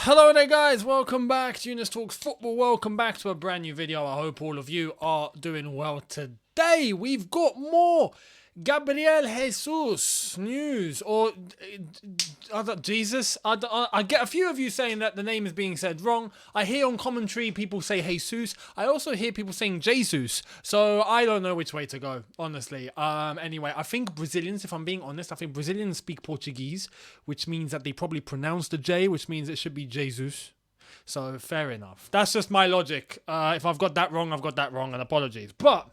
Hello there guys, welcome back to Younes Talks Football, welcome back to a brand new video. I hope all of you are doing well today. We've got more Gabriel Jesus news, or Jesus. I get a few of you saying that the name is being said wrong. I hear on commentary people say Jesus. I also hear people saying Jesus. So I don't know which way to go, honestly. Anyway, I think Brazilians, if I'm being honest, I think Brazilians speak Portuguese, which means that they probably pronounce the J, which means it should be Jesus. So fair enough. That's just my logic. If I've got that wrong, I've got that wrong, and apologies. But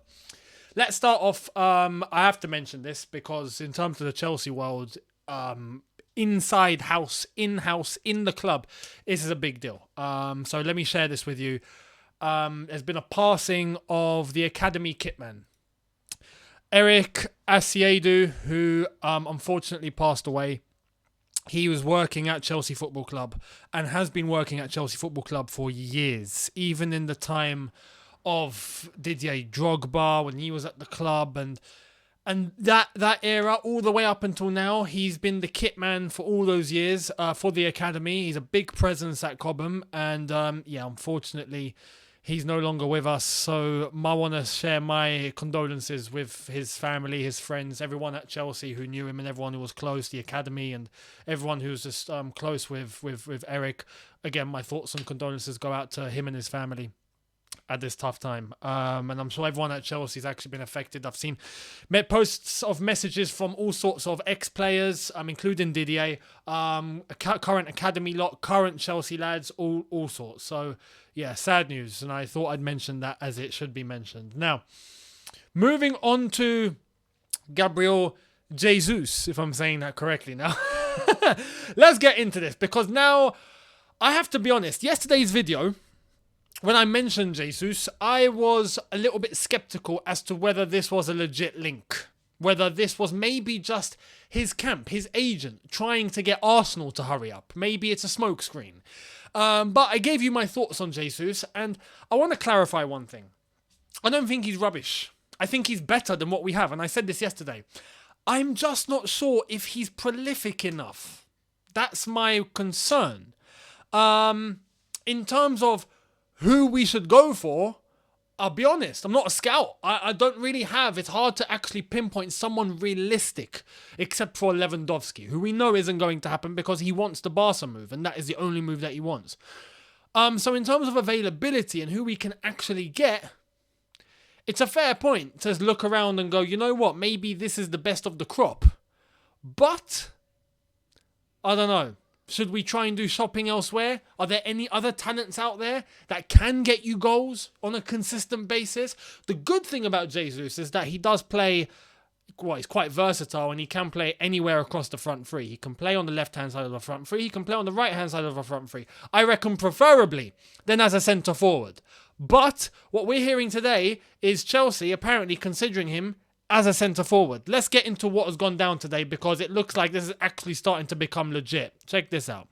let's start off. I have to mention this because in terms of the Chelsea world, inside house, in-house, in the club, this is a big deal. So let me share this with you. There's been a passing of the academy kitman, Eric Asiedu, who unfortunately passed away. He was working at Chelsea Football Club and has been working at Chelsea Football Club for years, even in the time of Didier Drogba when he was at the club, and that era all the way up until now. He's been the kit man for all those years for the academy. He's a big presence at Cobham, and unfortunately he's no longer with us. So I want to share my condolences with his family, his friends, everyone at Chelsea who knew him, and everyone who was close, the academy, and everyone who was just close with Eric. Again, my thoughts and condolences go out to him and his family at this tough time, and I'm sure everyone at Chelsea has actually been affected. I've seen posts of messages from all sorts of ex-players, including Didier, current academy lot, current Chelsea lads, all sorts. So yeah, sad news, and I thought I'd mention that as it should be mentioned. Now, moving on to Gabriel Jesus, if I'm saying that correctly now. Let's get into this, because now I have to be honest, yesterday's video, when I mentioned Jesus, I was a little bit skeptical as to whether this was a legit link. Whether this was maybe just his camp, his agent, trying to get Arsenal to hurry up. Maybe it's a smokescreen. But I gave you my thoughts on Jesus, and I want to clarify one thing. I don't think he's rubbish. I think he's better than what we have, and I said this yesterday. I'm just not sure if he's prolific enough. That's my concern. In terms of who we should go for, I'll be honest, I'm not a scout. I don't really have, it's hard to actually pinpoint someone realistic, except for Lewandowski, who we know isn't going to happen because he wants the Barca move, and that is the only move that he wants. So in terms of availability and who we can actually get, it's a fair point to look around and go, you know what, maybe this is the best of the crop. But I don't know. Should we try and do shopping elsewhere? Are there any other talents out there that can get you goals on a consistent basis? The good thing about Jesus is that he does play, well, he's quite versatile, and he can play anywhere across the front three. He can play on the left-hand side of the front three. He can play on the right-hand side of the front three. I reckon preferably than as a centre-forward. But what we're hearing today is Chelsea apparently considering him as a centre-forward. Let's get into what has gone down today, because it looks like this is actually starting to become legit. Check this out.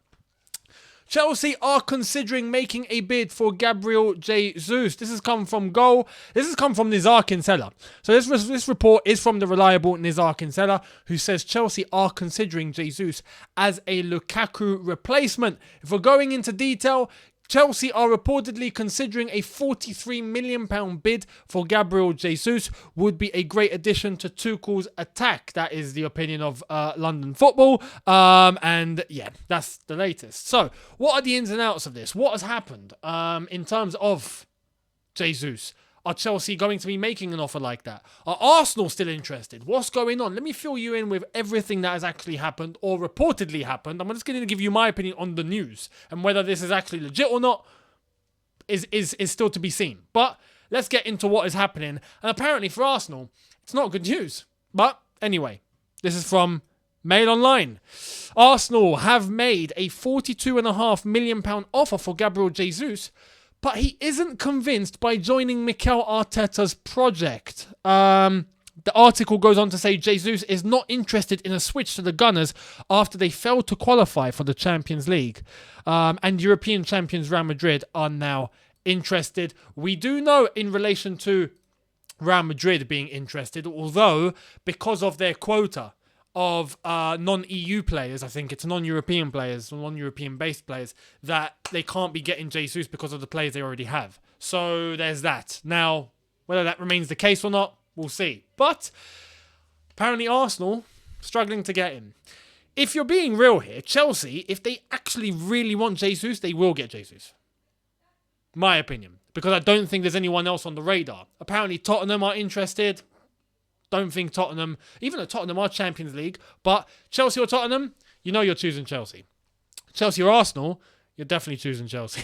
Chelsea are considering making a bid for Gabriel Jesus. This has come from Goal. This has come from Nizar Kinsella. So this report is from the reliable Nizar Kinsella, who says Chelsea are considering Jesus as a Lukaku replacement. If we're going into detail, Chelsea are reportedly considering a £43 million bid for Gabriel Jesus. Would be a great addition to Tuchel's attack. That is the opinion of London Football. And yeah, that's the latest. So what are the ins and outs of this? What has happened in terms of Jesus? Are Chelsea going to be making an offer like that? Are Arsenal still interested? What's going on? Let me fill you in with everything that has actually happened or reportedly happened. I'm just going to give you my opinion on the news, and whether this is actually legit or not is still to be seen. But let's get into what is happening. And apparently for Arsenal, it's not good news. But anyway, this is from Mail Online. Arsenal have made a £42.5 million offer for Gabriel Jesus, but he isn't convinced by joining Mikel Arteta's project. The article goes on to say Jesus is not interested in a switch to the Gunners after they failed to qualify for the Champions League. And European champions Real Madrid are now interested. We do know in relation to Real Madrid being interested, although because of their quota, non-EU players, I think it's non-European players, non-European based players, that they can't be getting Jesus because of the players they already have. So there's that. Now, whether that remains the case or not, we'll see. But apparently Arsenal struggling to get him. If you're being real here, Chelsea, if they actually really want Jesus, they will get Jesus. My opinion. Because I don't think there's anyone else on the radar. Apparently Tottenham are interested. Don't think Tottenham, even though Tottenham are Champions League, but Chelsea or Tottenham, you know you're choosing Chelsea. Chelsea or Arsenal, you're definitely choosing Chelsea.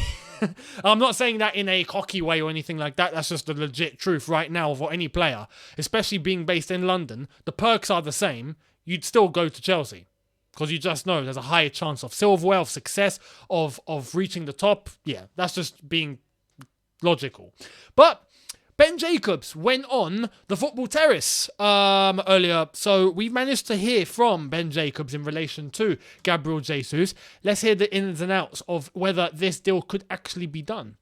I'm not saying that in a cocky way or anything like that. That's just the legit truth right now for any player, especially being based in London. The perks are the same. You'd still go to Chelsea because you just know there's a higher chance of silverware, of success, of reaching the top. Yeah, that's just being logical. But Ben Jacobs went on the Football Terrace earlier, so we've managed to hear from Ben Jacobs in relation to Gabriel Jesus. Let's hear the ins and outs of whether this deal could actually be done.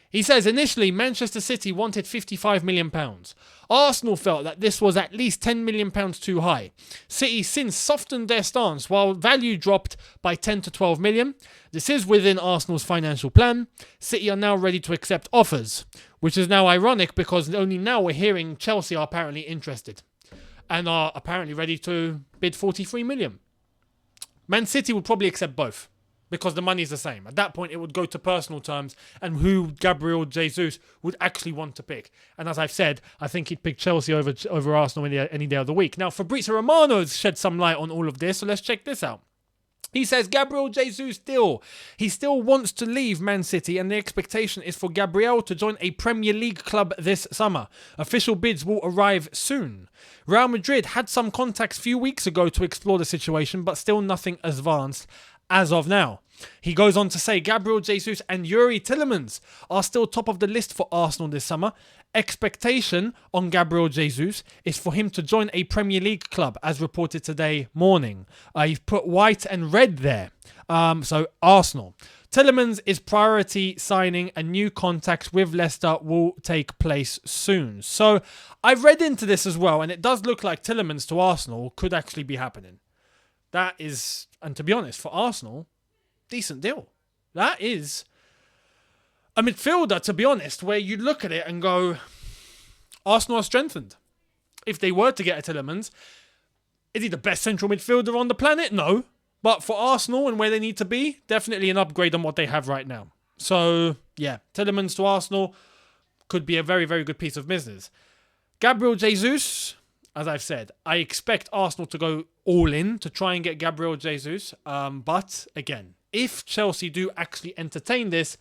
He says, initially, Manchester City wanted £55 million. Arsenal felt that this was at least £10 million too high. City since softened their stance while value dropped by 10 to 12 million. This is within Arsenal's financial plan. City are now ready to accept offers, which is now ironic because only now we're hearing Chelsea are apparently interested and are apparently ready to bid 43 million. Man City would probably accept both, because the money is the same. At that point, it would go to personal terms and who Gabriel Jesus would actually want to pick. And as I've said, I think he'd pick Chelsea over Arsenal any day of the week. Now, Fabrizio Romano's shed some light on all of this, so let's check this out. He says Gabriel Jesus he still wants to leave Man City, and the expectation is for Gabriel to join a Premier League club this summer. Official bids will arrive soon. Real Madrid had some contacts a few weeks ago to explore the situation, but still nothing advanced as of now. He goes on to say Gabriel Jesus and Yuri Tielemans are still top of the list for Arsenal this summer. Expectation on Gabriel Jesus is for him to join a Premier League club, as reported today morning. You've put white and red there. So Arsenal. Tielemans is priority signing, and new contacts with Leicester will take place soon. So I've read into this as well, and it does look like Tielemans to Arsenal could actually be happening. That is, and to be honest, for Arsenal, decent deal. That is a midfielder, to be honest, where you look at it and go, Arsenal are strengthened. If they were to get a Tielemans, is he the best central midfielder on the planet? No. But for Arsenal and where they need to be, definitely an upgrade on what they have right now. So, yeah, Tielemans to Arsenal could be a very, very good piece of business. Gabriel Jesus, as I've said, I expect Arsenal to go all in to try and get Gabriel Jesus. But again, if Chelsea do actually entertain this,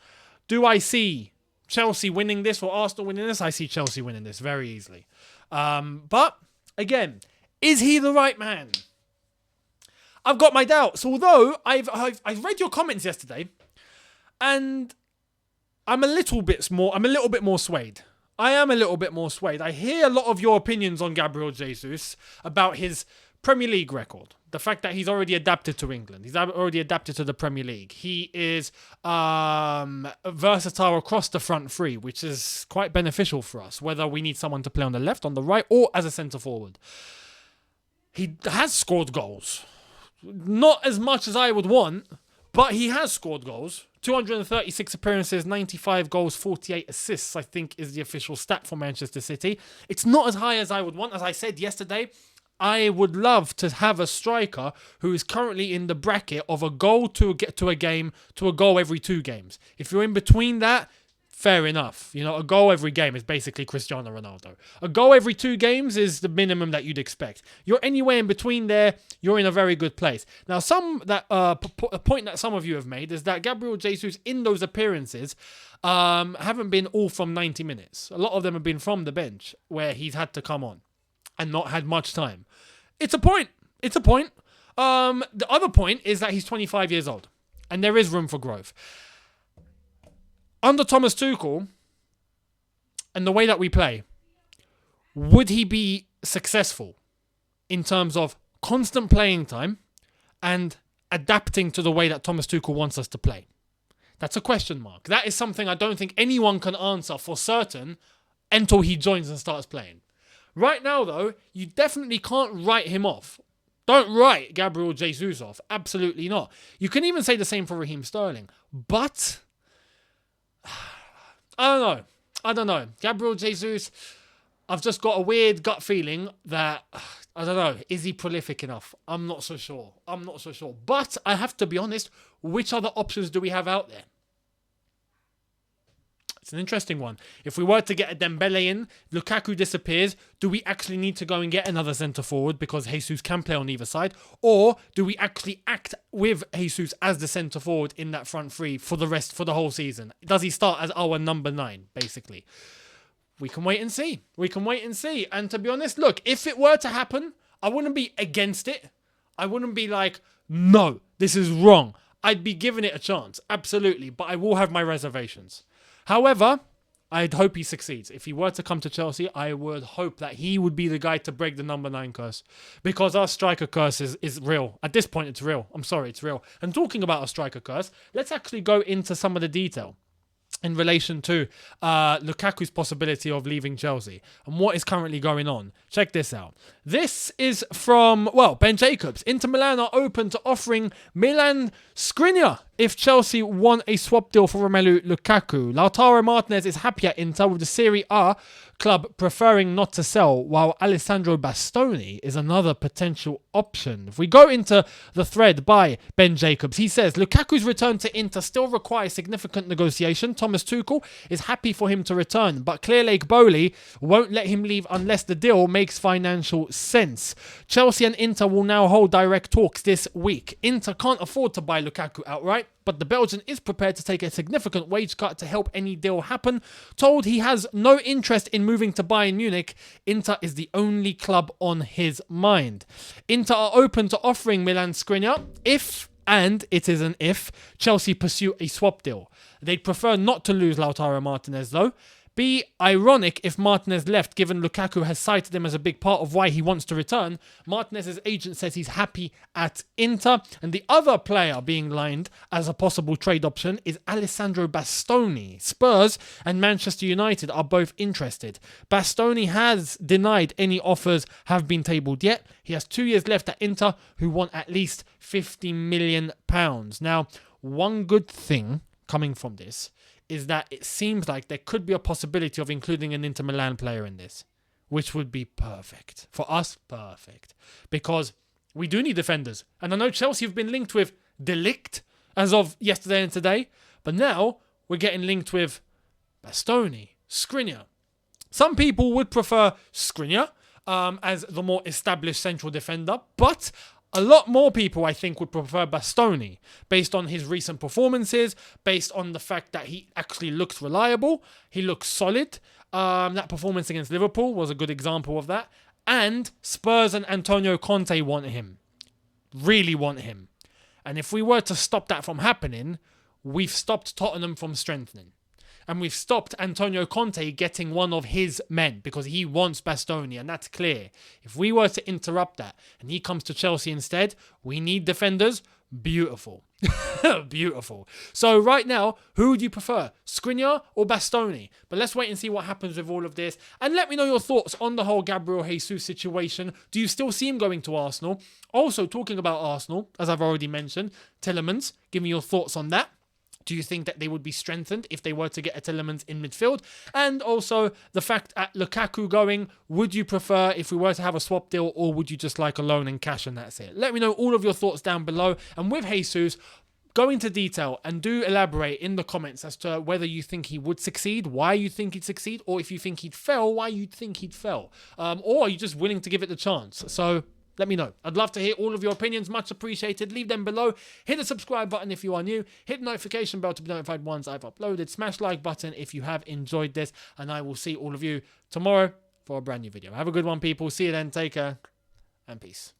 do I see Chelsea winning this or Arsenal winning this? I see Chelsea winning this very easily. But again, is he the right man? I've got my doubts. Although I've read your comments yesterday, and I'm a little bit more swayed. I am a little bit more swayed. I hear a lot of your opinions on Gabriel Jesus about his Premier League record. The fact that he's already adapted to England. He's already adapted to the Premier League. He is versatile across the front three, which is quite beneficial for us, whether we need someone to play on the left, on the right, or as a centre forward. He has scored goals. Not as much as I would want, but he has scored goals. 236 appearances, 95 goals, 48 assists, I think is the official stat for Manchester City. It's not as high as I would want. As I said yesterday, I would love to have a striker who is currently in the bracket of a goal to get to a game to a goal every 2 games. If you're in between that, fair enough. You know, a goal every game is basically Cristiano Ronaldo. A goal every 2 games is the minimum that you'd expect. You're anywhere in between there, you're in a very good place. Now, a point that some of you have made is that Gabriel Jesus in those appearances haven't been all from 90 minutes. A lot of them have been from the bench where he's had to come on and not had much time. It's a point. The other point is that he's 25 years old and there is room for growth. Under Thomas Tuchel and the way that we play, would he be successful in terms of constant playing time and adapting to the way that Thomas Tuchel wants us to play? That's a question mark. That is something I don't think anyone can answer for certain until he joins and starts playing. Right now, though, you definitely can't write him off Don't write Gabriel Jesus off. Absolutely not. You can even say the same for Raheem Sterling. But, I don't know. Gabriel Jesus, I've just got a weird gut feeling that, I don't know, is he prolific enough? I'm not so sure. But I have to be honest, which other options do we have out there? It's an interesting one. If we were to get a Dembele in, Lukaku disappears, do we actually need to go and get another centre forward because Jesus can play on either side? Or do we actually act with Jesus as the centre forward in that front three for the whole season? Does he start as our number 9, basically? We can wait and see. And to be honest, look, if it were to happen, I wouldn't be against it. I wouldn't be like, no, this is wrong. I'd be giving it a chance, absolutely. But I will have my reservations. However, I'd hope he succeeds. If he were to come to Chelsea, I would hope that he would be the guy to break the number 9 curse. Because our striker curse is real. At this point, it's real. I'm sorry, it's real. And talking about our striker curse, let's actually go into some of the detail in relation to Lukaku's possibility of leaving Chelsea and what is currently going on. Check this out. This is from, Ben Jacobs. Inter Milan are open to offering Milan Skriniar if Chelsea want a swap deal for Romelu Lukaku. Lautaro Martinez is happy at Inter, with the Serie A club preferring not to sell, while Alessandro Bastoni is another potential option. If we go into the thread by Ben Jacobs, he says Lukaku's return to Inter still requires significant negotiation. Thomas Tuchel is happy for him to return, but Clearlake Bowley won't let him leave unless the deal makes financial sense. Chelsea and Inter will now hold direct talks this week. Inter can't afford to buy Lukaku outright, but the Belgian is prepared to take a significant wage cut to help any deal happen. Told he has no interest in moving to Bayern Munich, Inter is the only club on his mind. Inter are open to offering Milan Skriniar if, and it is an if, Chelsea pursue a swap deal. They'd prefer not to lose Lautaro Martinez though. Be ironic if Martinez left, given Lukaku has cited him as a big part of why he wants to return. Martinez's agent says he's happy at Inter. And the other player being lined as a possible trade option is Alessandro Bastoni. Spurs and Manchester United are both interested. Bastoni has denied any offers have been tabled yet. He has 2 years left at Inter, who want at least £50 million. Now, one good thing coming from this is that it seems like there could be a possibility of including an Inter Milan player in this, which would be perfect. For us, perfect. Because we do need defenders. And I know Chelsea have been linked with De Ligt as of yesterday and today, but now we're getting linked with Bastoni, Skriniar. Some people would prefer Skriniar as the more established central defender, but a lot more people, I think, would prefer Bastoni based on his recent performances, based on the fact that he actually looks reliable, he looks solid. That performance against Liverpool was a good example of that. And Spurs and Antonio Conte want him. Really want him. And if we were to stop that from happening, we've stopped Tottenham from strengthening. And we've stopped Antonio Conte getting one of his men because he wants Bastoni, and that's clear. If we were to interrupt that and he comes to Chelsea instead, we need defenders. Beautiful. Beautiful. So right now, who would you prefer? Skriniar or Bastoni? But let's wait and see what happens with all of this. And let me know your thoughts on the whole Gabriel Jesus situation. Do you still see him going to Arsenal? Also, talking about Arsenal, as I've already mentioned, Tielemans, give me your thoughts on that. Do you think that they would be strengthened if they were to get a Tielemans in midfield? And also the fact at Lukaku going, would you prefer if we were to have a swap deal, or would you just like a loan and cash and that's it? Let me know all of your thoughts down below. And with Jesus, go into detail and do elaborate in the comments as to whether you think he would succeed, why you think he'd succeed, or if you think he'd fail, why you think he'd fail. Or are you just willing to give it the chance? So let me know. I'd love to hear all of your opinions. Much appreciated. Leave them below. Hit the subscribe button if you are new. Hit the notification bell to be notified once I've uploaded. Smash like button if you have enjoyed this. And I will see all of you tomorrow for a brand new video. Have a good one, people. See you then. Take care. And peace.